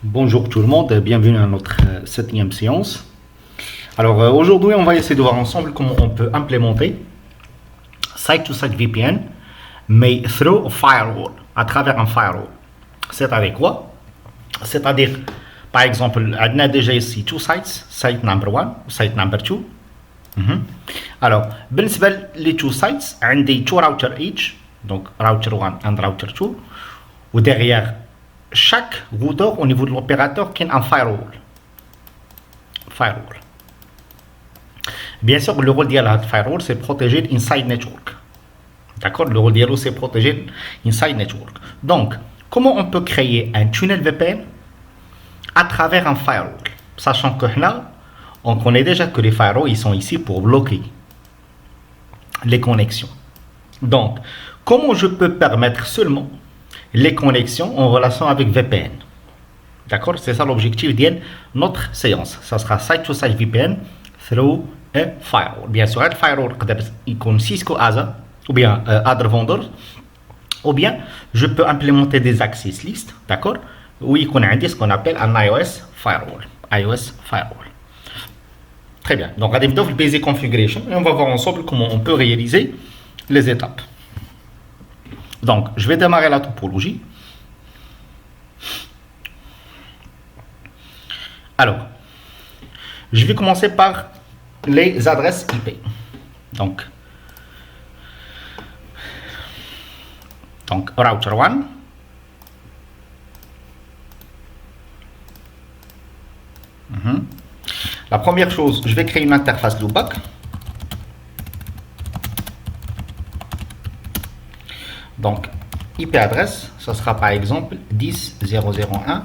Bonjour tout le monde, bienvenue à notre septième séance. Alors aujourd'hui on va essayer de voir ensemble comment on peut implémenter Site-to-Site VPN mais through a firewall, à travers un firewall. C'est-à-dire quoi? C'est-à-dire par exemple, on a déjà ici two sites, site number 1 site number 2. Alors, بالنسبة les two sites, عندي two routers each, donc router 1 and router 2, ou derrière chaque routeur au niveau de l'opérateur qui a un firewall. Bien sûr, le rôle de la firewall, c'est protéger l'inside network. D'accord? Le rôle de c'est protéger l'inside network. Donc, comment on peut créer un tunnel VPN à travers un firewall? Sachant que là, on connaît déjà que les firewalls, ils sont ici pour bloquer les connexions. Donc, comment je peux permettre seulement les connexions en relation avec VPN? D'accord? C'est ça l'objectif de notre séance. Ça sera Site-to-Site VPN through a firewall. Bien sûr, le firewall il comme Cisco ASA ou bien other vendors, ou bien je peux implémenter des access lists, d'accord? Où il y a ce qu'on appelle un iOS firewall. Très bien. Donc, on va le basic configuration et on va voir ensemble comment on peut réaliser les étapes. Donc, je vais démarrer la topologie. Alors, je vais commencer par les adresses IP. Donc router 1. La première chose, je vais créer une interface loopback. Donc, IP adresse, ça sera par exemple 10.0.0.1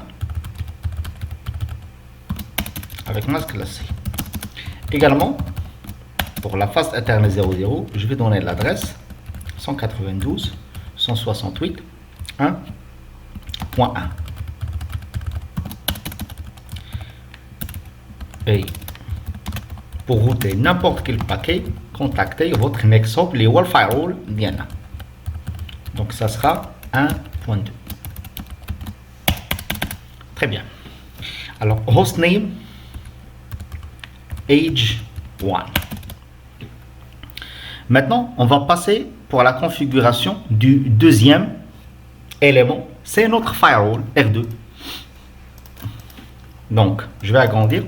avec masque classé. Également, pour la face Ethernet 00, je vais donner l'adresse 192.168.1.1. Et pour router n'importe quel paquet, contactez votre Nexhop, les wall firewall bien. Donc ça sera 1.2. Très bien. Alors hostname age 1. Maintenant, on va passer pour la configuration du deuxième élément. C'est notre firewall R2. Donc, je vais agrandir.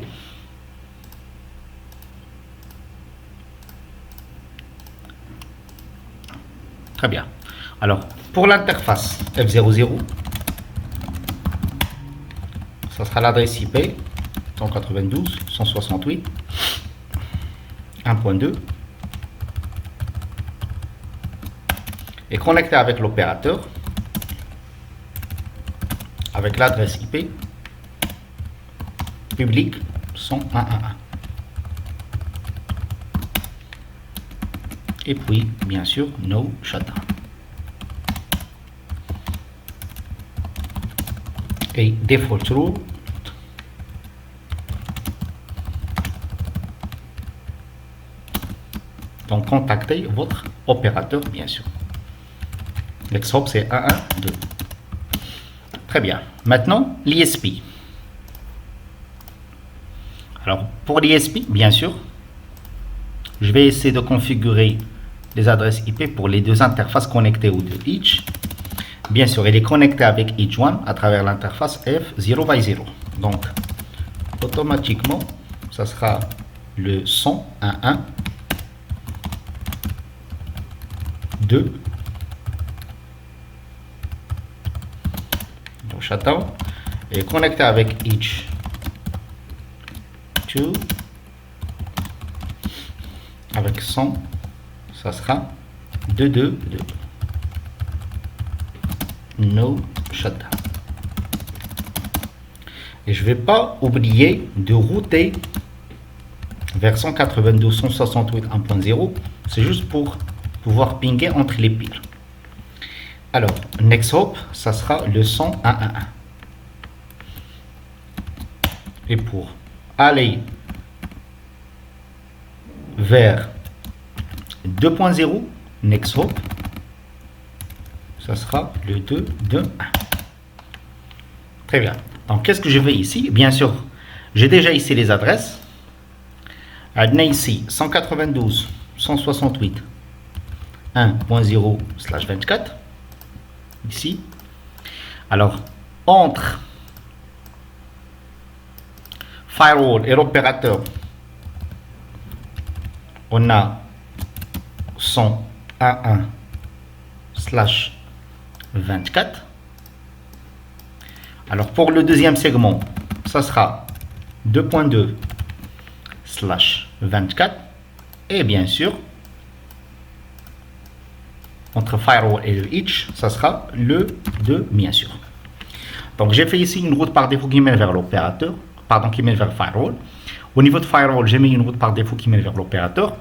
Très bien. Alors, pour l'interface F00, ça sera l'adresse IP 192.168.1.2 et connecté avec l'opérateur avec l'adresse IP public 101.1.1 et puis bien sûr no shutdown et default route. Donc contactez votre opérateur bien sûr. Nexhop c'est 112. Très bien. Maintenant l'ISP. Alors pour l'ISP bien sûr, je vais essayer de configurer les adresses IP pour les deux interfaces connectées aux deux each. Bien sûr, il est connecté avec each one à travers l'interface F0x0. Donc, automatiquement, ça sera le 101.1.2. Donc, shutdown est connecté avec each 2 avec 100, ça sera 222. No shutdown. Et je ne vais pas oublier de router vers 192.168.1.0. C'est juste pour pouvoir pinguer entre les piles. Alors, Nexhop, ça sera le 101.1.1. Et pour aller vers 2.0 Nexhop, ça sera le 2.2.1. Très bien. Donc, qu'est-ce que je vais ici? Bien sûr, j'ai déjà ici les adresses. On a ici 192.168 1.0/24. Ici. Alors, entre firewall et l'opérateur, on a 111/24. Alors, pour le deuxième segment, ça sera 2.2/24. Et bien sûr, entre firewall et le each, ça sera le 2, bien sûr. Donc, j'ai fait ici une route par défaut qui mène vers l'opérateur, pardon, qui mène vers le firewall. Au niveau de firewall, j'ai mis une route par défaut qui mène vers l'opérateur.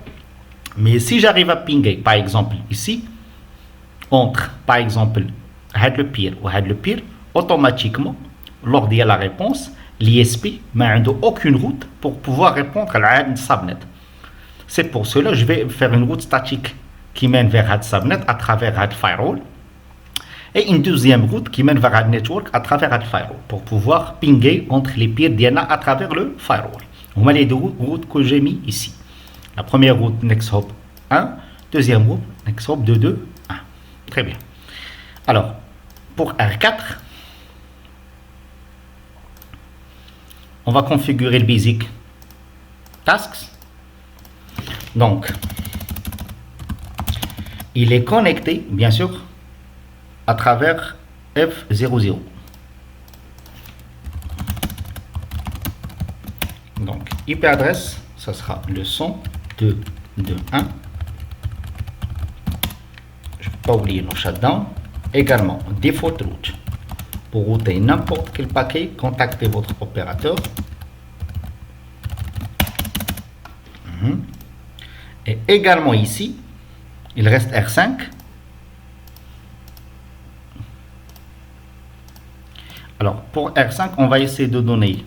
Mais si j'arrive à pinguer, par exemple, ici, entre, par exemple, le peer ou le peer, automatiquement, lors de la réponse, l'ISP n'a aucune route pour pouvoir répondre à la subnet. C'est pour cela que je vais faire une route statique qui mène vers le subnet à travers le firewall et une deuxième route qui mène vers le network à travers le firewall pour pouvoir pinguer entre les peers d'IANA à travers le firewall. On a les deux routes que j'ai mis ici. La première route NextHop 1, deuxième route NextHop 2.2.1. Très bien. Alors, pour R4, on va configurer le basic tasks. Donc, il est connecté, bien sûr, à travers F00. Donc, IP adresse, ça sera le 102.2.1. Je ne vais pas oublier nos shutdown. Également, default route. Pour router n'importe quel paquet, contactez votre opérateur. Et également ici, il reste R5. Alors, pour R5, on va essayer de donner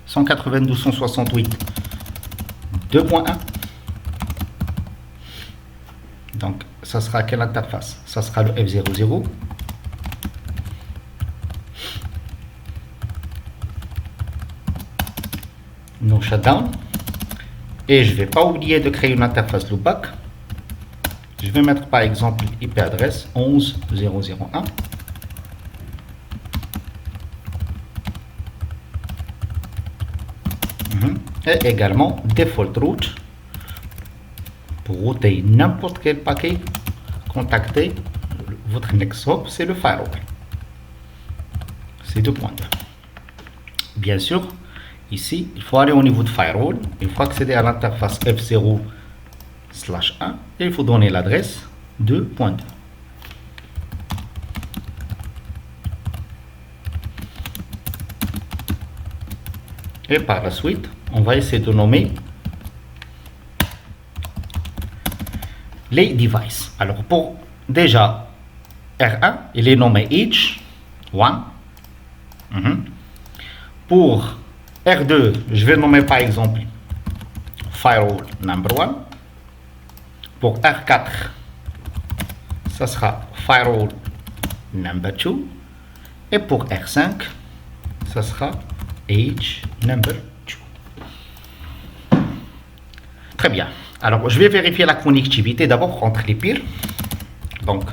192.168.2.1. Donc, ça sera quelle interface? Ça sera le F00. No shutdown. Et je ne vais pas oublier de créer une interface loopback. Je vais mettre par exemple IP adresse 11.0.0.1. Et également default route pour router n'importe quel paquet. Contactez votre NextHop, c'est le firewall. C'est 2.2. Bien sûr, ici, il faut aller au niveau de firewall. Il faut accéder à l'interface F0/1 et il faut donner l'adresse 2.2. Et par la suite, on va essayer de nommer les devices. Alors, pour déjà R1, il est nommé each one. Pour R2, je vais nommer par exemple firewall number 1. Pour R4, ça sera firewall number 2. Et pour R5, ça sera H number 2. Très bien. Alors, je vais vérifier la connectivité d'abord entre les peers. Donc,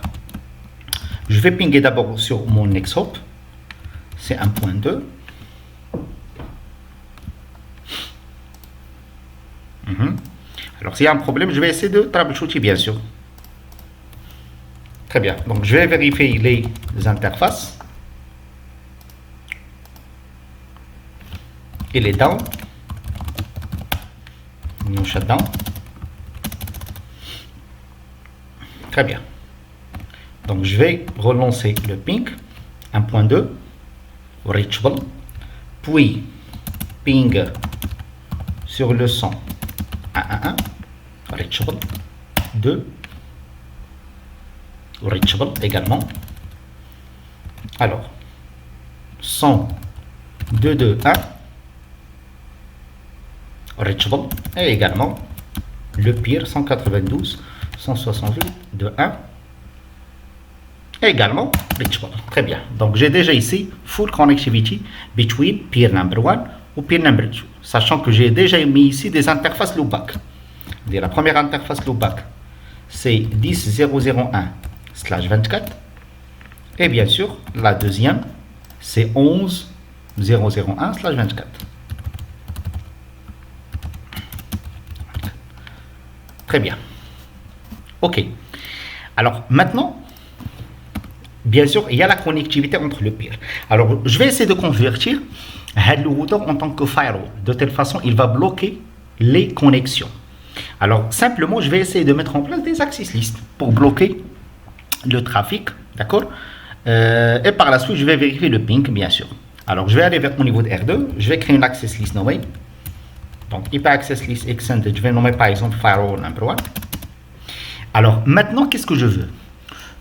je vais pinguer d'abord sur mon NextHop. C'est 1.2. Alors, s'il y a un problème, je vais essayer de troubleshooter, bien sûr. Très bien. Donc, je vais vérifier les interfaces. Il est down. No shutdown. Très bien. Donc, je vais relancer le ping. 1.2. Reachable. Puis, ping sur le 100. 1.1.1. Reachable. 2. Reachable également. Alors, 100.2.2.1. Reachable. Et également, le pire 192.168.2.1. également reachable. Très bien. Donc j'ai déjà ici full connectivity between peer number 1 ou peer number 2. Sachant que j'ai déjà mis ici des interfaces loopback. La première interface loopback, c'est 10.0.0.1/24. Et bien sûr, la deuxième, c'est 11.0.0.1/24. Très bien. OK. Alors maintenant, bien sûr, il y a la connectivité entre le peer. Alors, je vais essayer de convertir le routeur en tant que firewall. De telle façon, il va bloquer les connexions. Alors, simplement, je vais essayer de mettre en place des access lists pour bloquer le trafic. D'accord? Et par la suite, je vais vérifier le ping, bien sûr. Alors, je vais aller vers mon niveau de R2. Je vais créer une access list nommée. Donc, IP access list extended. Je vais nommer par exemple firewall number 1. Alors, maintenant, qu'est-ce que je veux?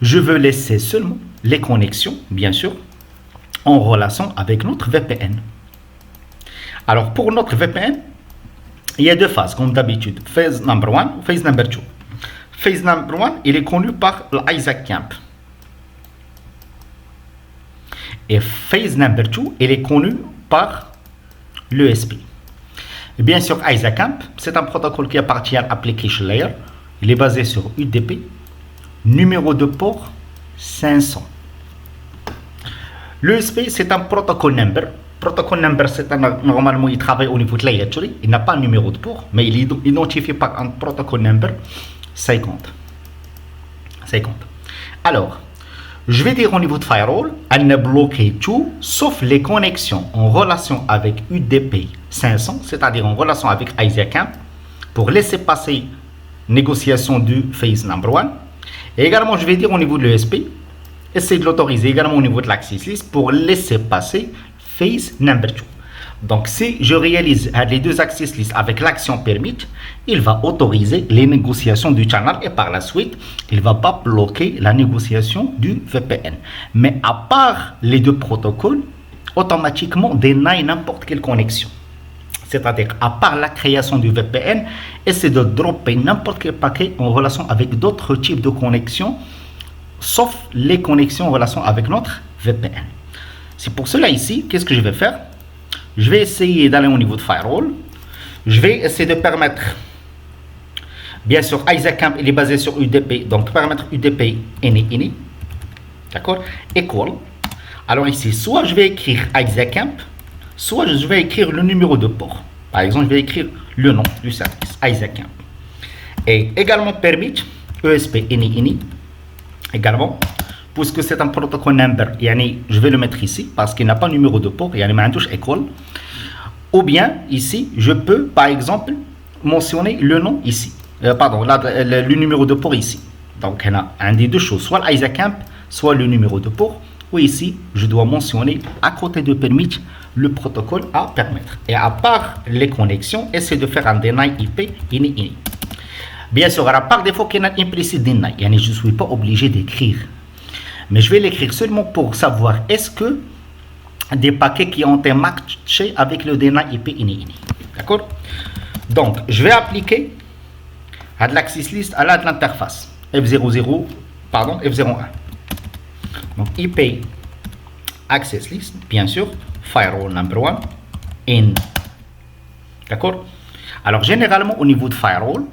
Je veux laisser seulement les connexions, bien sûr, en relation avec notre VPN. Alors, pour notre VPN, il y a deux phases, comme d'habitude. Phase number 1 ou phase number 2. Phase number 1, il est connu par l'Isaac Camp. Et phase number 2, il est connu par l'ESP. Bien sûr, Isaac Camp, c'est un protocole qui appartient à l'application layer. Il est basé sur UDP, numéro de port 500. L'ESP, c'est un protocole number. Protocole number, normalement, il travaille au niveau de layer 3. Il n'a pas un numéro de port, mais il est identifié par un protocole number 50. Alors, je vais dire au niveau de firewall, elle a bloqué tout, sauf les connexions en relation avec UDP 500, c'est-à-dire en relation avec Isaac Camp, pour laisser passer négociation du phase number 1. Et également, je vais dire au niveau de l'ESP, essayer de l'autoriser également au niveau de l'access list pour laisser passer phase number 2. Donc, si je réalise les deux access lists avec l'action permit, il va autoriser les négociations du channel et par la suite, il ne va pas bloquer la négociation du VPN. Mais à part les deux protocoles, automatiquement deny n'importe quelle connexion. C'est-à-dire, à part la création du VPN, essaie de dropper n'importe quel paquet en relation avec d'autres types de connexions, sauf les connexions en relation avec notre VPN. C'est pour cela ici, qu'est-ce que je vais faire? Je vais essayer d'aller au niveau de firewall. Je vais essayer de permettre, bien sûr, Isaac Camp, il est basé sur UDP, donc permettre UDP ini, d'accord, equal. Alors ici, soit je vais écrire Isaac Camp, soit je vais écrire le numéro de port. Par exemple, je vais écrire le nom du service, Isaac Camp. Et également permit ESP ini, également, puisque c'est un protocole number, je vais le mettre ici parce qu'il n'a pas de numéro de port, equal. Ou bien ici, je peux par exemple mentionner le nom ici, le numéro de port ici. Donc, il y a un des deux choses, soit l'Isaac Camp, soit le numéro de port. Ou ici, je dois mentionner à côté de permit le protocole à permettre. Et à part les connexions, essayer de faire un deny IP ini. Bien sûr, à part des fois qu'il y a un implicite deny, je ne suis pas obligé d'écrire. Mais je vais l'écrire seulement pour savoir est-ce que des paquets qui ont été matchés avec le deny IP ini. D'accord? Donc, je vais appliquer à de l'access list à l'interface F01. Donc, IP access list, bien sûr, firewall number 1 in. D'accord? Alors, généralement, au niveau de firewall,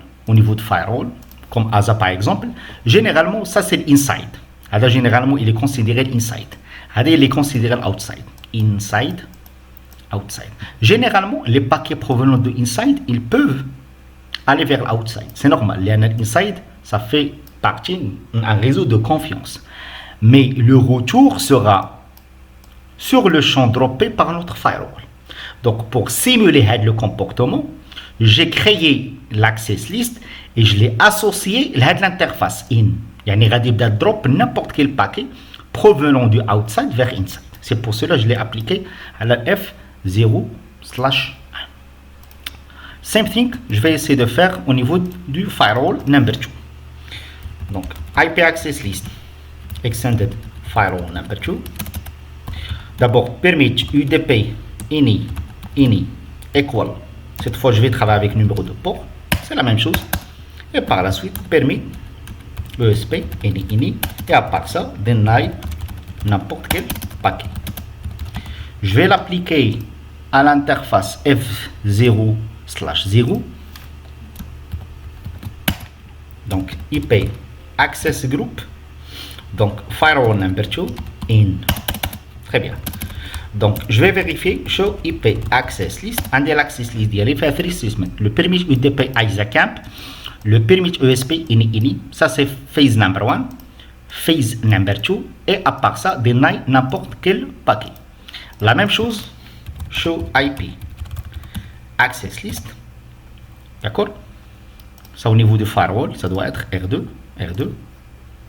comme ASA par exemple, généralement, ça c'est l'inside. Alors, généralement, il est considéré inside. Alors, il est considéré outside. Inside, outside. Généralement, les paquets provenant de inside, ils peuvent aller vers l'outside. C'est normal. L'inside, ça fait partie d'un réseau de confiance. Mais le retour sera sur le champ droppé par notre firewall. Donc, pour simuler le comportement, j'ai créé l'access list et je l'ai associé à l'interface in. Il y a drop n'importe quel paquet provenant du outside vers inside. C'est pour cela que je l'ai appliqué à la F0/1. Same thing, je vais essayer de faire au niveau du firewall number 2. Donc, IP access list, extended firewall number 2. D'abord, permit UDP ini equal. Cette fois, je vais travailler avec numéro de port. C'est la même chose. Et par la suite, permit ESP, ini, et à part ça, deny n'importe quel paquet. Je vais l'appliquer à l'interface F0/0. Donc IP access group. Donc firewall number 2 in. Très bien. Donc je vais vérifier show IP access list. And l'access list il fait 3 statements. Le permis UDP Isaac Camp, le permis ESP ini. Ça c'est phase number 1, phase number 2, et à part ça deny n'importe quel paquet. La même chose, show IP access list. D'accord? Ça au niveau du firewall, ça doit être R2.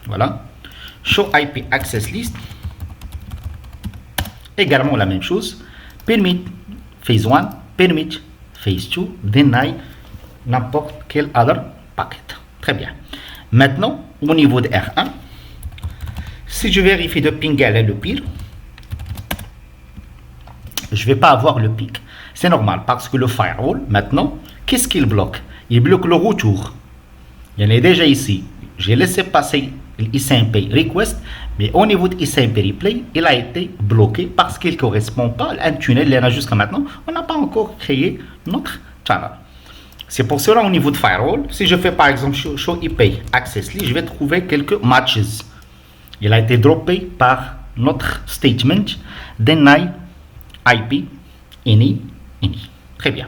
Voilà. Show IP access list. Également la même chose. Permit phase 1, permit phase 2, deny n'importe quel other packet. Très bien. Maintenant, au niveau de R1, si je vérifie de pinguer le pire, je ne vais pas avoir le pic. C'est normal parce que le firewall, maintenant, qu'est-ce qu'il bloque? Il bloque le retour. Il y en a déjà ici. J'ai laissé passer l'ISMP request, mais au niveau de l'ISMP replay, il a été bloqué parce qu'il ne correspond pas à un tunnel. Il y en a jusqu'à maintenant. On n'a pas encore créé notre channel. C'est pour cela, au niveau de firewall, si je fais par exemple show IP access list, je vais trouver quelques matches. Il a été droppé par notre statement deny IP ini. Très bien.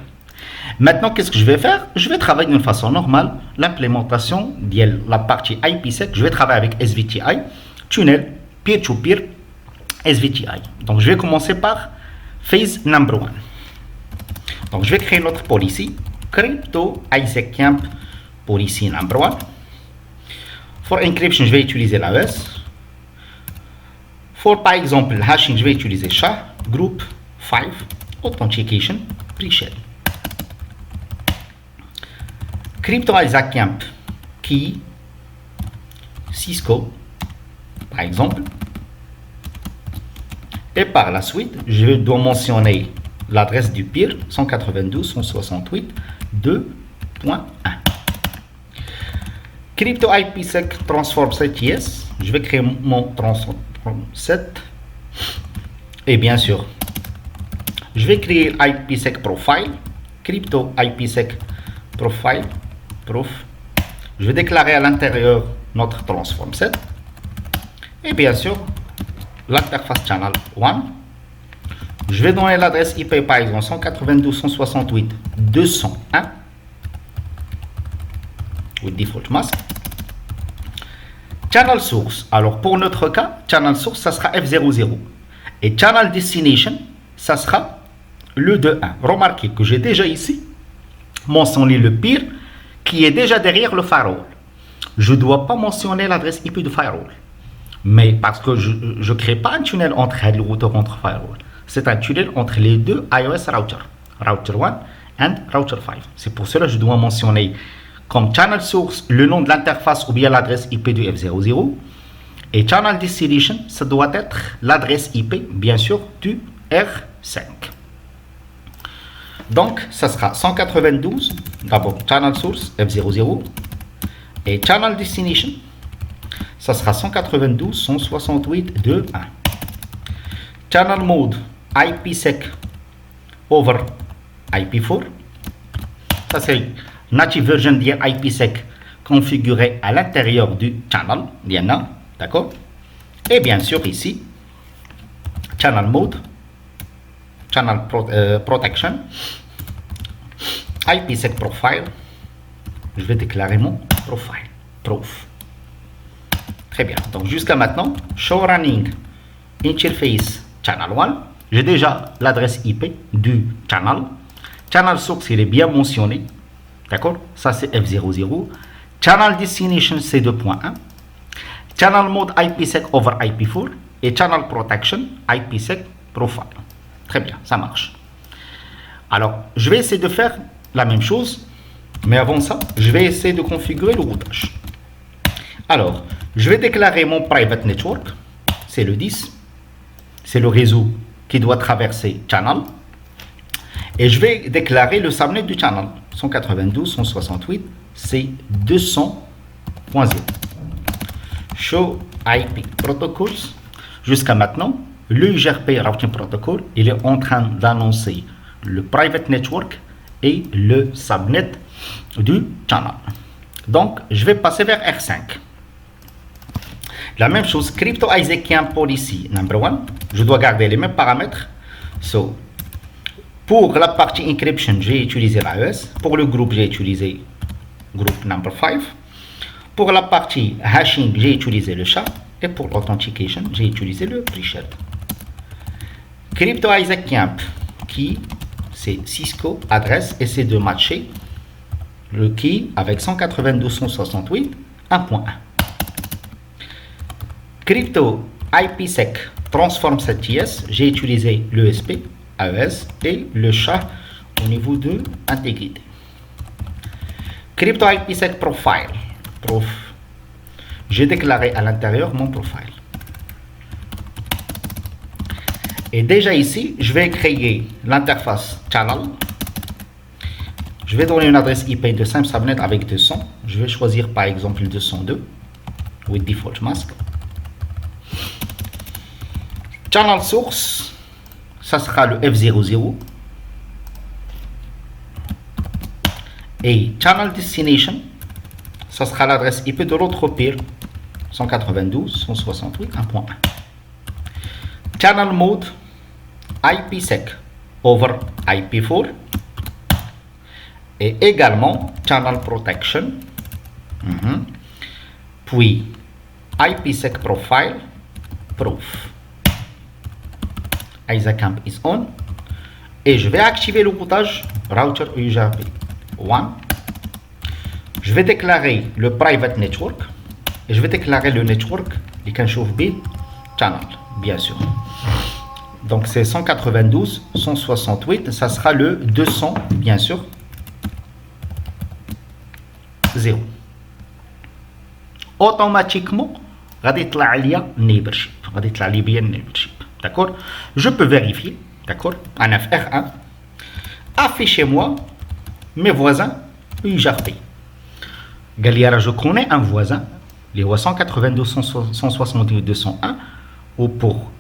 Maintenant, qu'est-ce que je vais faire? Je vais travailler d'une façon normale. L'implémentation de la partie IPsec, je vais travailler avec SVTI, tunnel, peer-to-peer, SVTI. Donc, je vais commencer par phase number 1. Donc, je vais créer notre policy, crypto Isaac Camp policy number 1. For encryption, je vais utiliser l'AES. For, par exemple, hashing, je vais utiliser SHA, group 5, authentication, pre-shell. Crypto Isaac Camp key Cisco par exemple, et par la suite je dois mentionner l'adresse du peer 192.168.2.1. Crypto IPsec transform 7 je vais créer mon transform 7 et bien sûr je vais créer IPsec profile, crypto IPsec profile proof. Je vais déclarer à l'intérieur notre transform set et bien sûr l'interface channel 1. Je vais donner l'adresse IP par exemple 192.168.201 with default mask. Channel source, alors pour notre cas channel source ça sera F00 et channel destination ça sera le 2.1. Remarquez que j'ai déjà ici mentionné le peer qui est déjà derrière le firewall. Je ne dois pas mentionner l'adresse IP du firewall. Mais parce que je ne crée pas un tunnel entre le routeur entre firewall. C'est un tunnel entre les deux iOS routers. Router 1 et router 5. C'est pour cela que je dois mentionner comme channel source le nom de l'interface ou bien l'adresse IP du F00. Et channel destination, ça doit être l'adresse IP, bien sûr, du R5. Donc, ça sera 192, d'abord channel source F00 et channel destination, ça sera 192.168.2.1. Channel mode IPsec over IP4, ça c'est native version de IPsec configuré à l'intérieur du channel, Diana, d'accord? Et bien sûr ici, channel mode, channel protection, IPsec profile, je vais déclarer mon profile, proof. Très bien, donc jusqu'à maintenant, show running interface channel 1, j'ai déjà l'adresse IP du channel. Channel source, il est bien mentionné, d'accord? Ça c'est F00. Channel destination c'est 2.1. Channel mode IPsec over IP4 et channel protection IPsec profile. Très bien, ça marche. Alors, je vais essayer de faire la même chose, mais avant ça, je vais essayer de configurer le routage. Alors, je vais déclarer mon private network, c'est le 10, c'est le réseau qui doit traverser channel, et je vais déclarer le subnet du channel, 192.168, c'est 200.0. show IP protocols. Jusqu'à maintenant, le UGRP Routing Protocol, il est en train d'annoncer le private network et le subnet du channel. Donc, je vais passer vers R5. La même chose, Crypto Isaac Camp Policy number 1, je dois garder les mêmes paramètres. So, pour la partie encryption, j'ai utilisé l'AES. Pour le groupe, j'ai utilisé groupe number 5. Pour la partie hashing, j'ai utilisé le SHA. Et pour l'authentication, j'ai utilisé le pre-shared. Crypto Isaac Camp, qui c'est Cisco adresse, essaie de matcher le key avec 192.168.1.1. Crypto IPsec transform cette TS, j'ai utilisé l'ESP, AES et le SHA au niveau de intégrité. Crypto IPsec profile, j'ai déclaré à l'intérieur mon profile. Et déjà ici, je vais créer l'interface channel. Je vais donner une adresse IP de 5 subnet avec 200. Je vais choisir par exemple 202 with default mask. Channel source, ça sera le F00. Et channel destination, ça sera l'adresse IP de l'autre peer 192.168.1.1. Channel mode IPsec over IP4 et également channel protection, puis IPsec profile proof. Isaac Camp is on et je vais activer le routage router UGRP 1. Je vais déclarer le private network et je vais déclarer le network et can chauffe B channel, bien sûr. Donc c'est 192.168, ça sera le 200, bien sûr, 0. Automatiquement, غادي يطلع ليا neighborship, غادي يطلع لي bien neighborship. D'accord? Je peux vérifier, d'accord? En FR1, affichez-moi mes voisins UGRP. Galiara, je connais un voisin, les 192.168.201, ou pour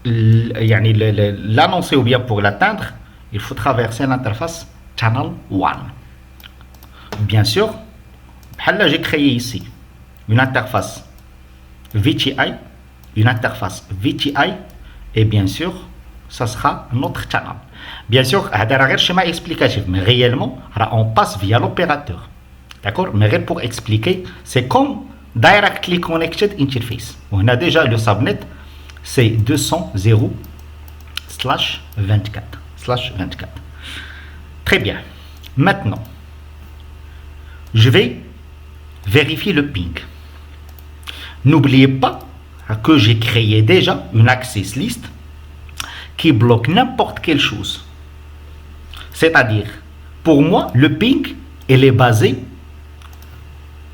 l'annoncer ou bien pour l'atteindre, il faut traverser l'interface Channel 1. Bien sûr, là j'ai créé ici une interface VTI, et bien sûr, ça sera notre channel. Bien sûr, c'est un schéma explicatif, mais réellement, on passe via l'opérateur. D'accord? Mais pour expliquer, c'est comme Directly Connected Interface. On a déjà le subnet, c'est 200.0/24. Très bien. Maintenant, je vais vérifier le ping. N'oubliez pas que j'ai créé déjà une access list qui bloque n'importe quelle chose. C'est-à-dire, pour moi, le ping, il est basé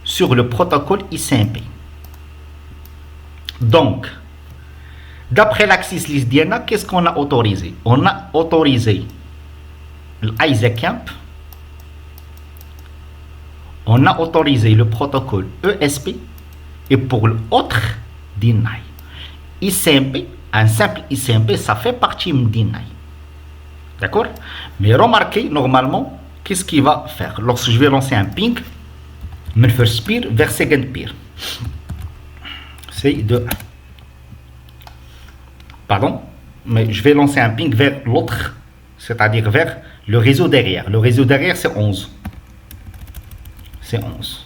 sur le protocole ICMP. Donc, d'après l'access list d'IANA, qu'est-ce qu'on a autorisé? On a autorisé l'Isaac Camp, on a autorisé le protocole ESP, et pour l'autre, deny. ICMP, un simple ICMP, ça fait partie de deny. D'accord? Mais remarquez, normalement, qu'est-ce qu'il va faire? Lorsque je vais lancer un ping, من first peer vers second peer. C'est de... Pardon? Mais je vais lancer un ping vers l'autre, c'est-à-dire vers le réseau derrière. Le réseau derrière, c'est 11. C'est 11.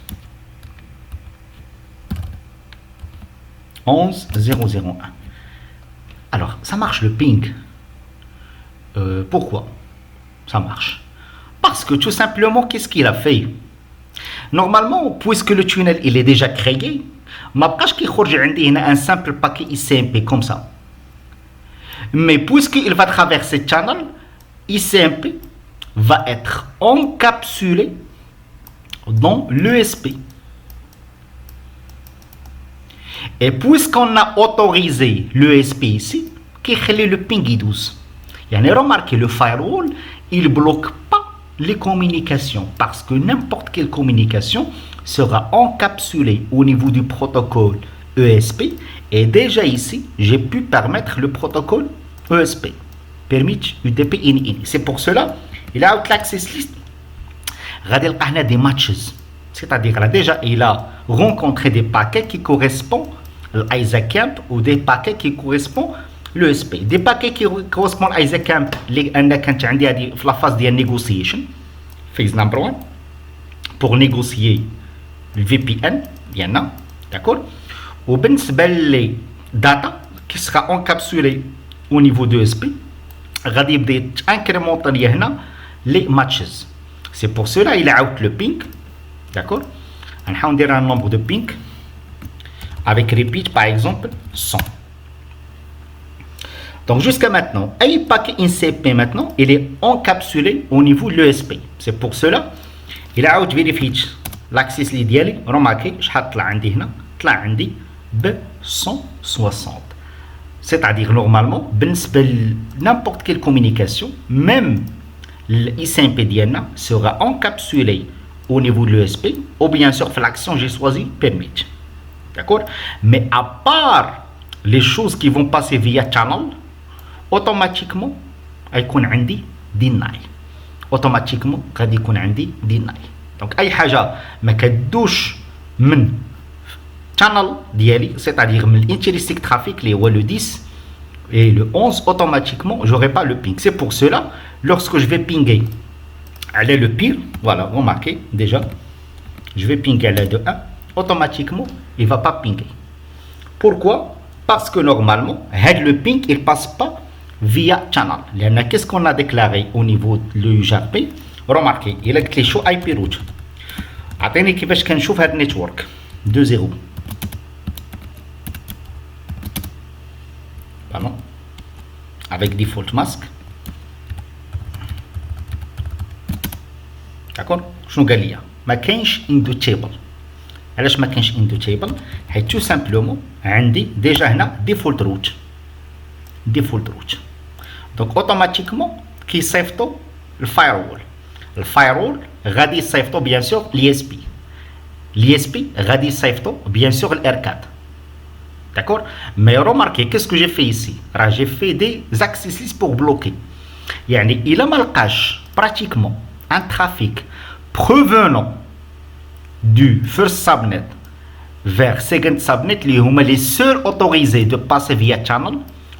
11.0.0.1. Alors, ça marche le ping. Pourquoi ça marche? Parce que tout simplement, qu'est-ce qu'il a fait? Normalement, puisque le tunnel il est déjà créé, ma page qui un simple paquet ICMP comme ça. Mais puisqu'il va traverser le channel, ICMP va être encapsulé dans l'ESP. Et puisqu'on a autorisé l'ESP ici, qui est le ping 12. Remarquez, le firewall, il ne bloque pas les communications parce que n'importe quelle communication sera encapsulée au niveau du protocole ESP. Et déjà ici, j'ai pu permettre le protocole ESP. Permit UDP in. C'est pour cela, il a l'access list. Regardez des matches. C'est-à-dire là déjà, il a rencontré des paquets qui correspondent à Isaac Camp ou des paquets qui correspondent à l'ESP. Des paquets qui correspondent à Isaac Camp, la phase de négociation, phase number 1, pour négocier le VPN, bien là, d'accord. Ou bien les data qui sera encapsulée au niveau de l'ESP, il va incrémenter les matches. C'est pour cela qu'il a out le ping, d'accord. On va dire un nombre de ping avec repeat par exemple 100. Donc jusqu'à maintenant, un paquet ICP maintenant, il est encapsulé au niveau de l'ESP. C'est pour cela il a out vérifié l'access ديالي. Remarquez, شحال طلع عندي هنا؟ طلع عندي ب 160. C'est-à-dire normalement, n'importe quelle communication, même l'ICMP ديالنا sera encapsulé au niveau de l'ESP, ou bien sûr l'action j'ai choisi permit. D'accord. Mais à part les choses qui vont passer via channel, automatiquement يكون عندي deny. automatiquement غادي يكون عندي deny. donc اي حاجه ما كدوش من channel ديالي, c'est-à-dire من intrinsic traffic اللي هو le 10 et le 11, automatiquement j'aurai pas le ping. C'est pour cela lorsque je vais pinguer elle est le pire, voilà, remarquez déjà, je vais pinguer la de 1, automatiquement il va pas pinguer. Pourquoi? Parce que normalement le ping il passe pas via channel. Qu'est-ce qu'on a déclaré au niveau de l'UJRP? Remarquez, il a les show IP route. Attendez كيفاش كنشوف هذا النيتورك 2.0. Pardon. Avec default mask. D'accord. شنو قال لي؟ ما كاينش indutable. علاش ما كاينش indutable؟ حيت tout simplement عندي déjà هنا default route. default route. Donc automatiquement qui صيفطوا الفايروول. الفايروول غادي يصيفطوا bien sûr l'ISP. l'ISP غادي يصيفطوا bien sûr l'R4. D'accord. Mais remarquez qu'est-ce que j'ai fait ici. J'ai fait des access lists pour bloquer. يعني إلا ما لقاش pratiquement un trafic provenant du first subnet vers second subnet اللي هما les seuls autorisés de passer via channel,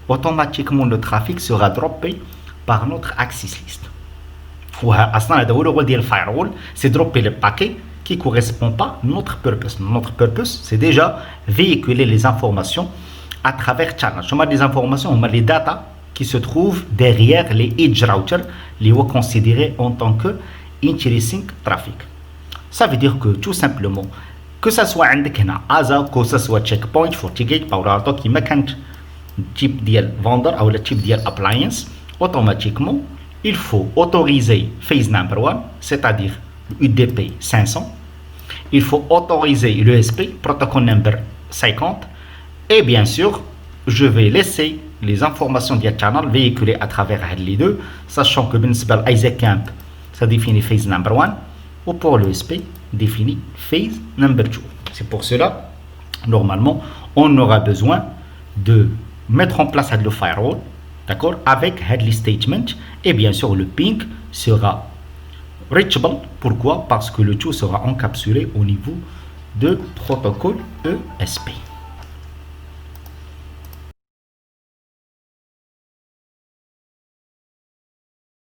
automatiquement le trafic sera droppé par notre access list. اصلا هذا هو الرول ديال الفايرول, c'est dropper le paquet qui ne correspond pas à notre purpose. Notre purpose, c'est déjà véhiculer les informations à travers channel. Je des informations, on a les data qui se trouvent derrière les edge routers, les sont considérés en tant que intrinsic traffic. Ça veut dire que tout simplement, que ce soit عندك هنا ASA, que ce soit checkpoint, FortiGate, PowerAuto, qui ما كانت type ديال vendor ou le type ديال appliance, automatiquement, il faut autoriser phase number 1, c'est-à-dire UDP 500. Il faut autoriser l'ESP, protocole number 50. Et bien sûr, je vais laisser les informations du channel véhiculées à travers les deux, sachant que Isaac Camp, ça définit phase number 1, ou pour l'ESP, définit phase number 2. C'est pour cela, normalement, on aura besoin de mettre en place le firewall, d'accord, avec les statements, et bien sûr, le ping sera reachable. Pourquoi? Parce que le tout sera encapsulé au niveau de protocole ESP.